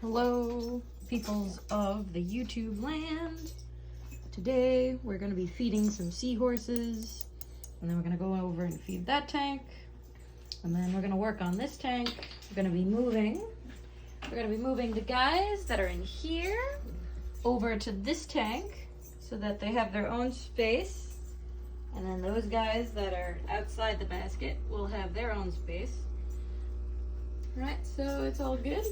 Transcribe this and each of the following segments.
Hello, peoples of the YouTube land. Today we're going to be feeding some seahorses, and then we're going to go over and feed that tank, and then we're going to work on this tank. We're going to be moving the guys that are in here over to this tank so that they have their own space, and then those guys that are outside the basket will have their own space. Right, so it's all good.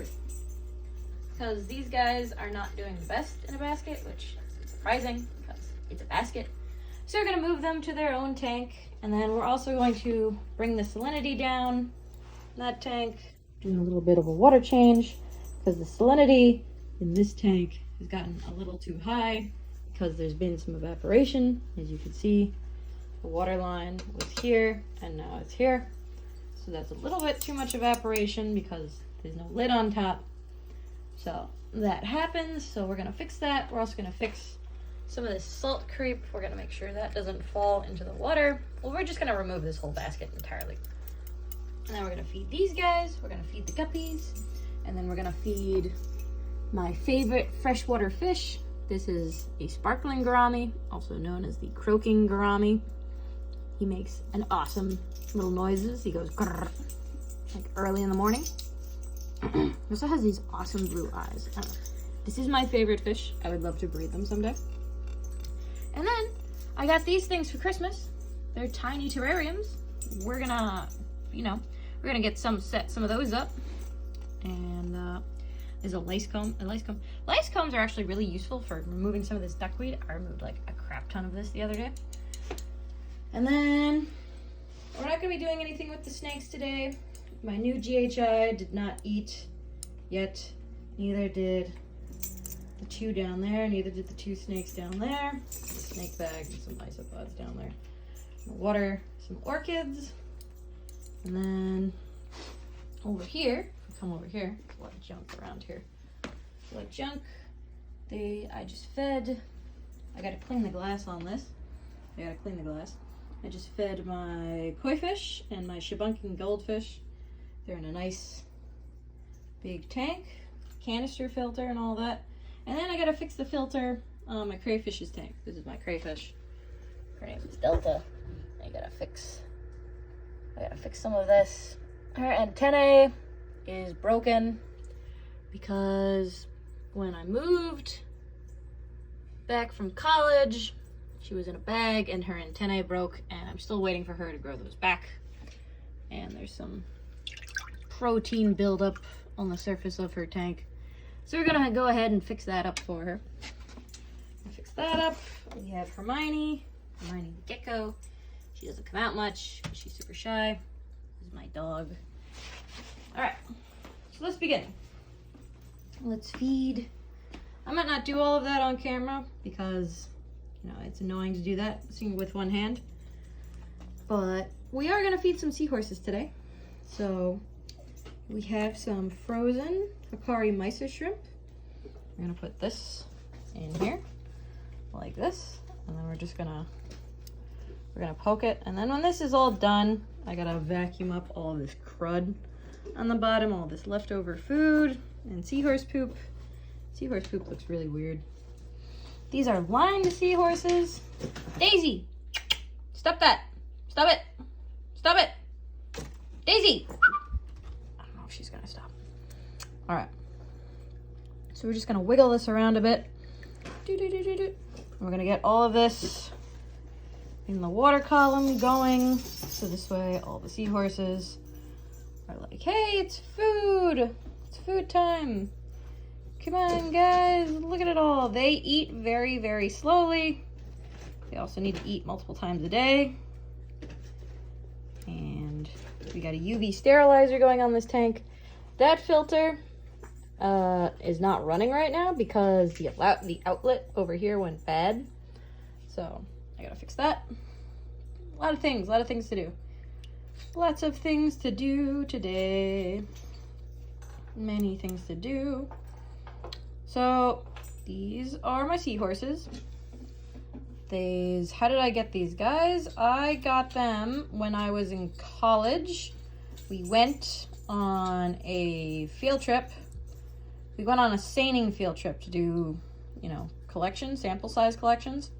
Because these guys are not doing the best in a basket, which is surprising because it's a basket. So we're going to move them to their own tank, and then we're also going to bring the salinity down in that tank, doing a little bit of a water change because the salinity in this tank has gotten a little too high because there's been some evaporation. As you can see, the water line was here and now it's here. So that's a little bit too much evaporation because there's no lid on top. So that happens, so we're gonna fix that. We're also gonna fix some of this salt creep. We're gonna make sure that doesn't fall into the water. Well, we're just gonna remove this whole basket entirely. And then we're gonna feed these guys. We're gonna feed the guppies. And then we're gonna feed my favorite freshwater fish. This is a sparkling gourami, also known as the croaking gourami. He makes an awesome little noises. He goes grrr, like early in the morning. He also has these awesome blue eyes. This is my favorite fish. I would love to breed them someday. And then I got these things for Christmas. They're tiny terrariums. We're gonna, we're gonna get set some of those up. And there's a lice comb. Lice combs are actually really useful for removing some of this duckweed. I removed like a crap ton of this the other day. And then we're not gonna be doing anything with the snakes today. My new GHI did not eat yet. Neither did the two down there. Neither did the two snakes down there. A snake bag and some isopods down there. Water, some orchids. And then over here, if we come over here, there's a lot of junk around here. A lot of junk. I just fed. I gotta clean the glass on this. I just fed my koi fish and my shibunking goldfish. They're in a nice big tank, canister filter and all that. And then I gotta fix the filter on my crayfish's tank. This is my crayfish. Her name is Delta. I gotta fix some of this. Her antennae is broken because when I moved back from college, she was in a bag and her antennae broke, and I'm still waiting for her to grow those back. And there's some protein buildup on the surface of her tank. So we're gonna go ahead and fix that up for her. Fix that up. We have Hermione the gecko. She doesn't come out much because she's super shy. This is my dog. All right, so let's begin. Let's feed. I might not do all of that on camera because it's annoying to do that with one hand. But we are gonna feed some seahorses today. So we have some frozen Hikari Mysis shrimp. We're gonna put this in here like this, and then we're gonna poke it. And then when this is all done, I gotta vacuum up all this crud on the bottom, all this leftover food and seahorse poop. Seahorse poop looks really weird. These are lined seahorses. Daisy, stop that! Stop it! Stop it! Daisy! I don't know if she's gonna stop. All right. So we're just gonna wiggle this around a bit. We're gonna get all of this in the water column going. So this way all the seahorses are like, hey, it's food. It's food time. Come on, guys, look at it all. They eat very, very slowly. They also need to eat multiple times a day. And we got a UV sterilizer going on this tank. That filter is not running right now because the outlet over here went bad. So I gotta fix that. A lot of things to do. Lots of things to do today. Many things to do. So these are my seahorses. How did I get these guys? I got them when I was in college. We went on a field trip We went on a seining field trip to do, you know, collections, sample size collections.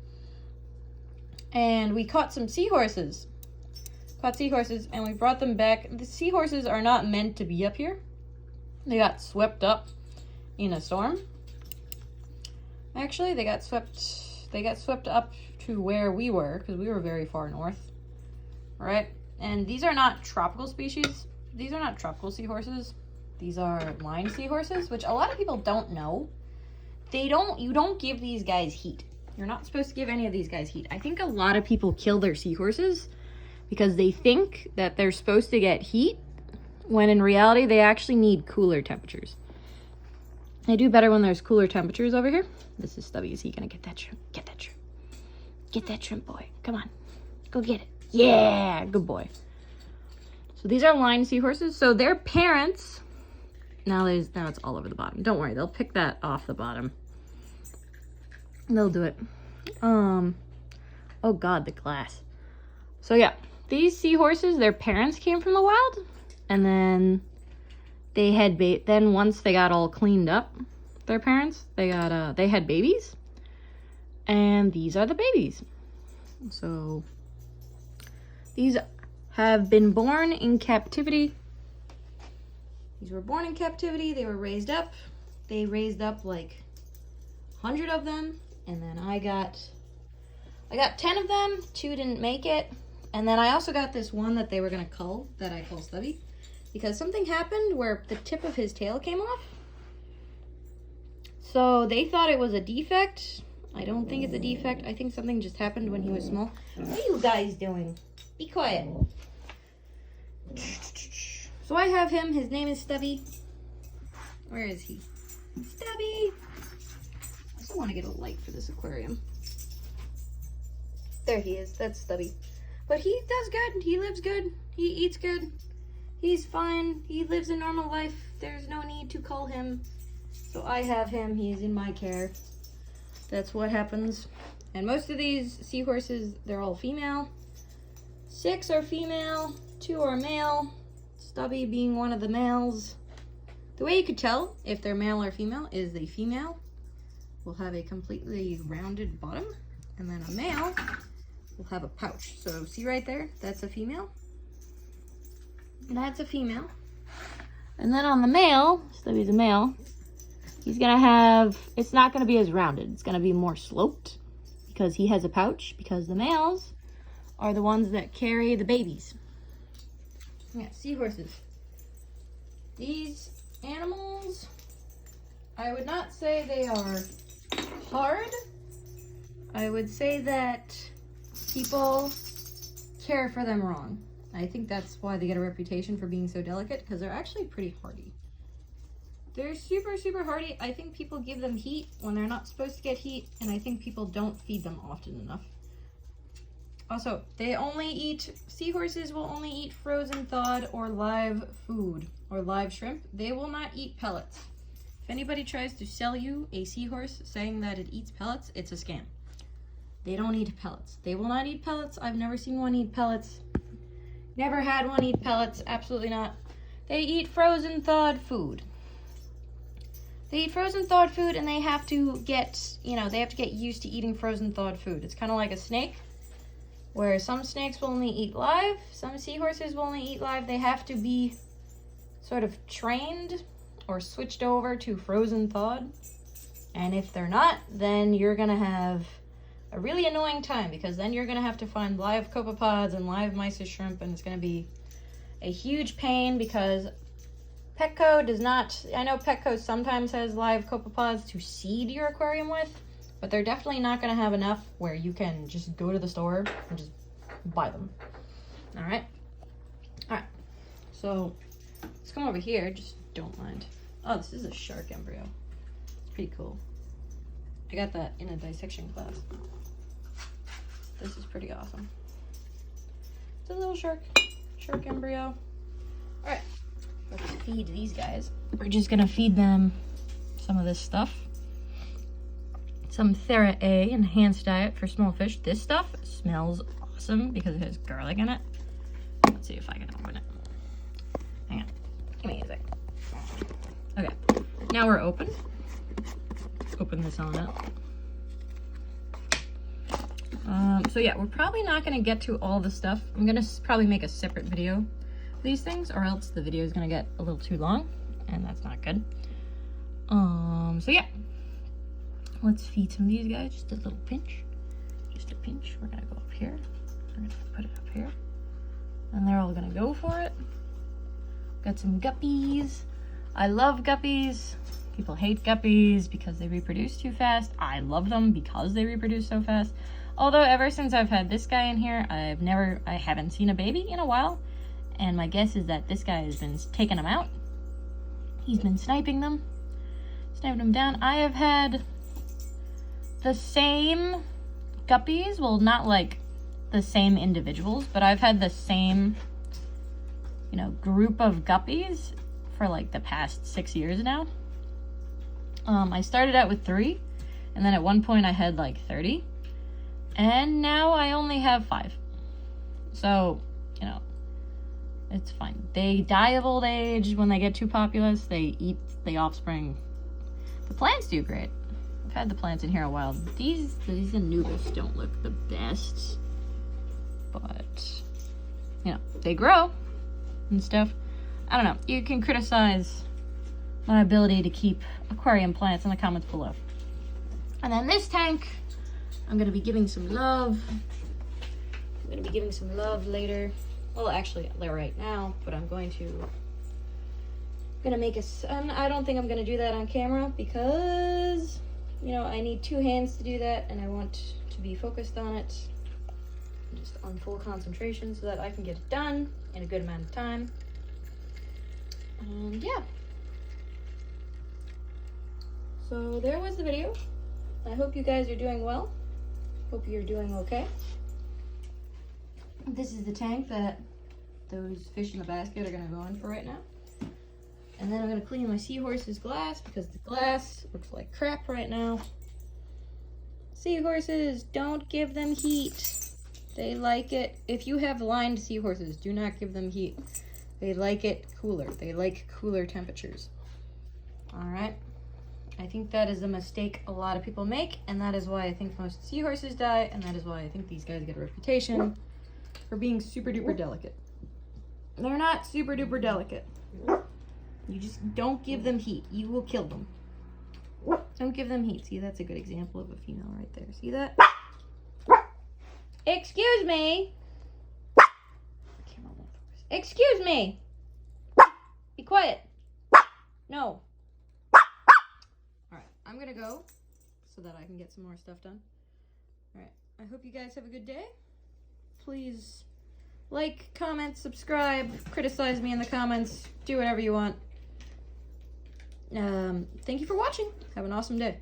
And we caught some seahorses. Caught seahorses and we brought them back. The seahorses are not meant to be up here. They got swept up in a storm. Actually, they got swept up to where we were because we were very far north. All right? And these are not tropical species. These are not tropical seahorses. These are line seahorses, which a lot of people don't know. You don't give these guys heat. You're not supposed to give any of these guys heat. I think a lot of people kill their seahorses because they think that they're supposed to get heat when in reality they actually need cooler temperatures. They do better when there's cooler temperatures over here. This is Stubby. Is he gonna get that shrimp? Get that shrimp. Get that shrimp, boy. Come on. Go get it. Yeah, good boy. So these are line seahorses. So their parents, now it's all over the bottom. Don't worry, they'll pick that off the bottom. They'll do it. Oh God, the glass. So yeah, these seahorses, their parents came from the wild, and then they had then once they got all cleaned up, their parents, they had babies, and these are the babies. So these have been born in captivity. These were born in captivity. They were raised up. They raised up like 100 of them, and then I got 10 of them. 2 didn't make it, and then I also got this one that they were gonna cull, that I call Stubby, because something happened where the tip of his tail came off. So they thought it was a defect. I don't think it's a defect. I think something just happened when he was small. What are you guys doing? Be quiet. So I have him. His name is Stubby. Where is he? Stubby! I also want to get a light for this aquarium. There he is. That's Stubby. But he does good. He lives good. He eats good. He's fine. He lives a normal life. There's no need to cull him. So I have him. He's in my care. That's what happens. And most of these seahorses, they're all female. 6 are female. 2 are male. Stubby being one of the males. The way you could tell if they're male or female is the female will have a completely rounded bottom, and then a male will have a pouch. So see right there, that's a female. That's a female. And then on the male, Stubby's a male, he's gonna have, it's not gonna be as rounded. It's gonna be more sloped because he has a pouch, because the males are the ones that carry the babies. Yeah, seahorses. These animals, I would not say they are hard. I would say that people care for them wrong. I think that's why they get a reputation for being so delicate, because they're actually pretty hardy. They're super, super hardy. I think people give them heat when they're not supposed to get heat, and I think people don't feed them often enough. Also, seahorses will only eat frozen, thawed, or live food, or live shrimp. They will not eat pellets. If anybody tries to sell you a seahorse saying that it eats pellets, it's a scam. They don't eat pellets. They will not eat pellets. I've never seen one eat pellets. Never had one eat pellets. Absolutely not. They eat frozen, thawed food. They eat frozen, thawed food, and they have to get, they have to get used to eating frozen, thawed food. It's kind of like a snake, where some snakes will only eat live, some seahorses will only eat live. They have to be sort of trained or switched over to frozen, thawed. And if they're not, then you're gonna have a really annoying time, because then you're gonna have to find live copepods and live mysis shrimp, and it's gonna be a huge pain, because Petco does not, I know Petco sometimes has live copepods to seed your aquarium with, but they're definitely not going to have enough where you can just go to the store and just buy them. All right. So let's come over here. Just don't mind. Oh, this is a shark embryo. It's pretty cool. I got that in a dissection class. This is pretty awesome. It's a little shark embryo. All right. Let's feed these guys. We're just going to feed them some of this stuff. Some Thera A enhanced diet for small fish. This stuff smells awesome because it has garlic in it. Let's see if I can open it. Hang on. Give me a sec. Okay. Now we're open. Open this on up. So yeah, we're probably not going to get to all the stuff. I'm going to probably make a separate video of these things, or else the video is going to get a little too long, and that's not good. So yeah, let's feed some of these guys. Just a little pinch. Just a pinch. We're going to go up here. We're going to put it up here. And they're all going to go for it. Got some guppies. I love guppies. People hate guppies because they reproduce too fast. I love them because they reproduce so fast. Although ever since I've had this guy in here, I haven't seen a baby in a while. And my guess is that this guy has been taking them out. He's been sniping them down. I have had the same guppies. Well, not like the same individuals, but I've had the same, you know, group of guppies for like the past 6 years now. I started out with 3, and then at one point I had like 30, and now I only have 5. So, you know, it's fine. They die of old age when they get too populous. They eat the offspring. The plants do great. I've had the plants in here a while. These Anubis don't look the best, but, you know, they grow and stuff. I don't know. You can criticize my ability to keep aquarium plants in the comments below. And then this tank, I'm going to be giving some love. I'm going to be giving some love later. Well, actually, right now, but I'm going to make a... I don't think I'm going to do that on camera because, you know, I need 2 hands to do that, and I want to be focused on it, just on full concentration so that I can get it done in a good amount of time. And yeah. So there was the video. I hope you guys are doing well. Hope you're doing okay. This is the tank that those fish in the basket are going to go in for right now. And then I'm going to clean my Seahorses glass because the glass looks like crap right now. Seahorses, don't give them heat. They like it. If you have lined Seahorses, do not give them heat. They like it cooler. They like cooler temperatures. All right. I think that is a mistake a lot of people make, and that is why I think most Seahorses die, and that is why I think these guys get a reputation for being super duper delicate. They're not super duper delicate. You just don't give them heat. You will kill them. Don't give them heat. See, that's a good example of a female right there. See that? Excuse me. Excuse me. Be quiet. No. Alright, I'm gonna go so that I can get some more stuff done. Alright, I hope you guys have a good day. Please like, comment, subscribe, criticize me in the comments, do whatever you want. Thank you for watching. Have an awesome day.